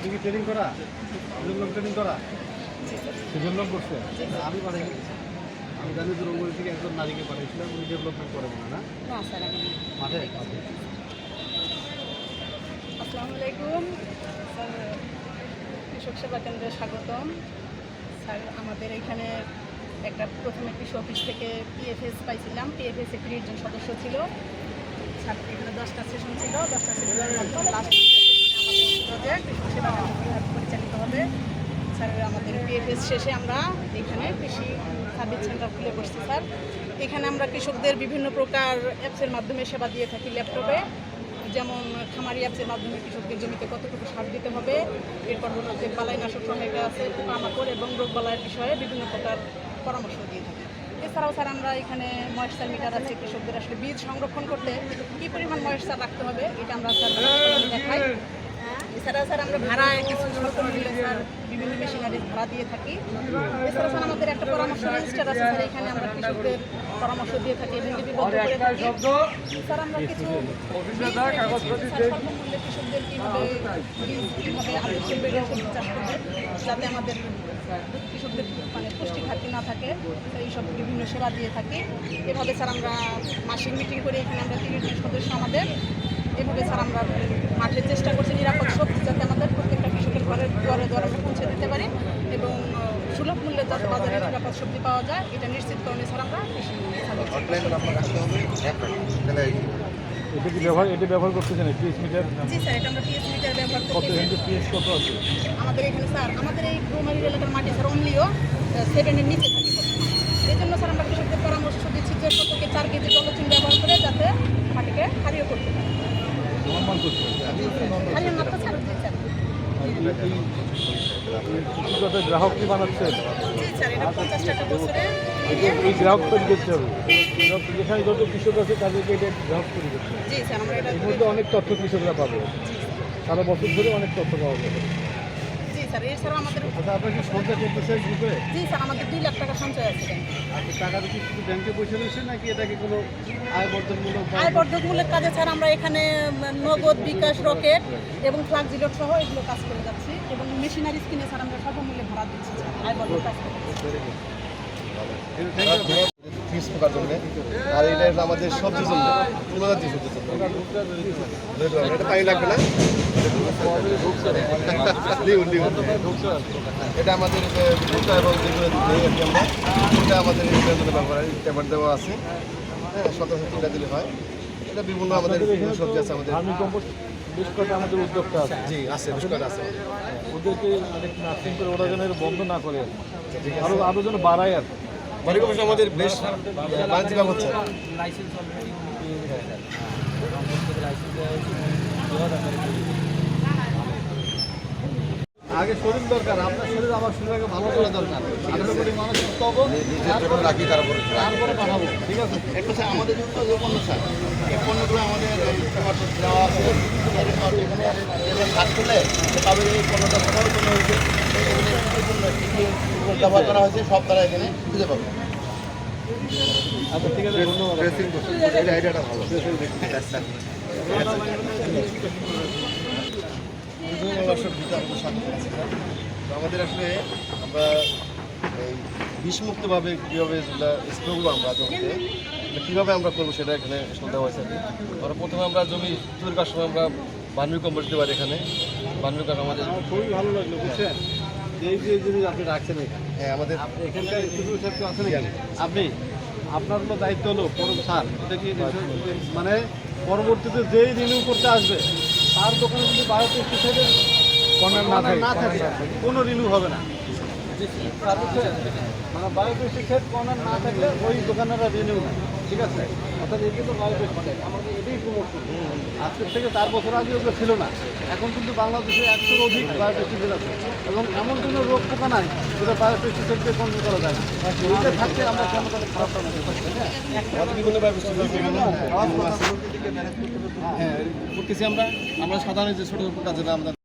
আপনি কি ট্রেনিং করা? লোক ট্রেনিং করা? সেজন লোক করছে? আমি পাঠাই। আমি জানি যে রঙ্গলি থেকে একজন নারীকে পাঠিয়েছিলাম, উনি ডেভেলপমেন্ট করে না? না স্যার, আমি মাঠে? আসসালামু আলাইকুম স্যার, কৃষক সেবা কেন্দ্রে স্বাগতম। স্যার, আমাদের এখানে প্রথমে কৃষি অফিস থেকে পিএফএস পাইছিলাম। পিএফএসে 30 জন সদস্য ছিল। স্যার, এখানে 10টা সেশন ছিল। 10টা সেশনের মাধ্যমে লাস্ট আমাদের কৃষক সেবা কেন্দ্র পরিচালিত হবে। স্যার, আমাদের পিএফএস শেষে আমরা এখানে কৃষি সার্ভিস সেন্টার খুলে বসছি। স্যার, এখানে আমরা কৃষকদের বিভিন্ন প্রকার অ্যাপসের মাধ্যমে সেবা দিয়ে থাকি। ল্যাপটপে যেমন খামারি অ্যাপসের মাধ্যমে কৃষকদের জমিতে কতটুকু সার দিতে হবে, এরপর হলো যে বালাইনাশক সহায়িকা আছে, পোকামাকড় এবং রোগবালাইয়ের বিষয়ে বিভিন্ন প্রকার পরামর্শ দিয়ে থাকি। এছাড়াও স্যার, আমরা এখানে ময়েশ্চার মিটার আছে। কৃষকদের আসলে বীজ সংরক্ষণ করতে কী পরিমাণ ময়েশ্চার রাখতে হবে এটা আমরা স্যার দেখাই। এছাড়া স্যার, আমরা ভাড়ায় কিছু স্বল্প মূল্যে স্যার বিভিন্ন মেশিনারি ভাড়া দিয়ে থাকি। এছাড়া স্যার, আমাদের একটা পরামর্শ রেজিস্টার আছে স্যার, এখানে আমরা কৃষকদের পরামর্শ দিয়ে থাকি এবং লিপিবদ্ধ করে থাকি। স্যার, আমরা কিছু স্বল্প মূল্যে কৃষকদের কীভাবে আলু বেড়ে সবজি চাষ করবে যাতে আমাদের কৃষকদের মানে পুষ্টি ঘাটতি না থাকে, এইসব বিভিন্ন সেবা দিয়ে থাকি। এভাবে স্যার আমরা মাসিক মিটিং করে এখানে আমরা 30 জন সদস্য আমাদের। এভাবে স্যার আমরা মাঠের চেষ্টা করছি নিরাপদ সবজি যাতে আমাদের প্রত্যেকটা কৃষকের ঘরে আমরা পৌঁছে দিতে পারি এবং সুলভ মূল্যে যাতে বাজারে নিরাপদ সবজি পাওয়া যায় এটা নিশ্চিত করণে স্যার আমরা কৃষি এটা ব্যবহার করতেছেন পিএস মিটার? জি স্যার, এটা আমরা পিএস মিটার ব্যবহার করছি। পিএস কত আছে আমাদের এখানে স্যার? আমাদের এই গ্রোমারি এলাকার মাটি স্যার অনলিও 7 এর নিচে থাকে। এই জন্য স্যার আমরা কৃষকদের পরামর্শ দিচ্ছি যে শতকে 4 কেজি জলচুন ব্যবহার করে যাতে মাটিকে ক্ষারীয় করতে পারে। গ্রাহক কি বানাচ্ছেন? জি স্যার, এটা 50 টাকা বছরে। এই গ্রাহক তৈরি করতে হবে। যেখানে যত কৃষক আছে তাদেরকে এটা গ্রাহক তৈরি করতে হবে। জি স্যার, আমরা এটা এর মধ্যে অনেক তথ্য কৃষকরা পাবে। সারা বছর ধরে অনেক তথ্য পাওয়া যাবে। জি স্যার, এছাড়াও আমাদের আপনার কি সঞ্চয় করতেছেন গ্রুপে? জি স্যার, আমাদের 2 লাখ টাকা সঞ্চয় আছে। আপনি টাকাটা কি শুধু ব্যাংকে পয়সা নিচ্ছেন নাকি এটাকে কোনো আয়বর্ধকমূলক কাজে স্যার আমরা এখানে নগদ, বিকাশ, রকেট এবং ফ্লাগ জিলট সহ এগুলো কাজ করে যাচ্ছি এবং মেশিনারি কিনে স্যার আমরা স্বল্পমূল্যে ভাড়া দিচ্ছি স্যার আয়বর্ধক কাজ করতে। ফিস পোকার জন্য, আর এটা আমাদের সবজির জন্য, ফুলজাতীয় সবজির জন্য। এটা পানি লাগবে না। এটা আমাদের ভুট্টা এবং যেগুলো দিই আর কি আমরা, এটা আমাদের ব্যবহার ট্যাবলেট দেওয়া আছে। হ্যাঁ, 17-3টা দিলে হয়। এটা বিভিন্ন আমাদের সবজি আছে আমাদের। বেশ কয়েকটা আমাদের উদ্যোক্তা আছে। জি আছে, বেশ কয়েকটা আছে। ওদেরকে নার্সিং করে ওরা যেন বন্ধ না করে, আরও যেন বাড়ায় আর বাড়ি কমিশন আমাদের বেশ বাণিজ্যিক হচ্ছে। আগে শরীর দরকার, আপনার শরীর আমার শরীরকে ভালো করা দরকার। মানুষ সুস্থ হবো, রাখি তারপরে পাঠাবো। ঠিক আছে, একটা স্যার আমাদের জন্য যে পণ্য স্যার, এই পণ্যগুলো আমাদের দেওয়া আছে। কাজ করলে তবে এই পণ্যটা কোথাও কোনো হয়েছে ব্যবহার করা হয়েছে সব তারা এখানে খুঁজে পাবে। আচ্ছা ঠিক আছে, ধন্যবাদ। এই আইডিয়াটা ভালো। আমাদের আসলে আমরা এই বিষমুক্তভাবে কীভাবে স্প্রে করবো আমরা জমিতে, কীভাবে আমরা করবো সেটা এখানে শুনতে হয়েছে। আমরা প্রথমে আমরা জমি তৈরি করার সময় আমরা বার্মি কম্পোস্ট দিতে পারি। এখানে বার্মি কম্পোস্ট আমাদের খুবই ভালো লাগলো, বুঝছেন? এই যে জিনিস আপনি রাখছেন এখানে, হ্যাঁ আমাদের এখানকার আছেন এখানে আপনি, আপনার হলো দায়িত্ব হলো পরম সার। এটা কি মানে পরবর্তীতে যেই রিনিউ করতে আসবে তার দোকানে যদি বায়োপেস্টিসাইডের কর্নার না থাকে কোনো রিনিউ হবে না। মানে বায়োপেস্টিসাইড কর্নার না থাকলে ওই দোকানেরা রিনিউ না। ঠিক আছে, অর্থাৎ এটি তো বায়োপেস্টিসাইড আমাদের এটাই প্রমোট করবে। আজকের থেকে 4 বছর আগে ওগুলো ছিল না। এখন কিন্তু বাংলাদেশে 100-র অধিক বায়োপেস্টিসাইড আছে এবং এমন কোনো রোগ পোকা নাই যেটা বায়োপেস্টিসাইডকে কন্ট্রোল করা যায় না। ওইটা থাকতে আমরা কোনো খারাপটা না বিভিন্ন হ্যাঁ করতেছি আমরা সাধারণ যে ছোটো কাজে আমরা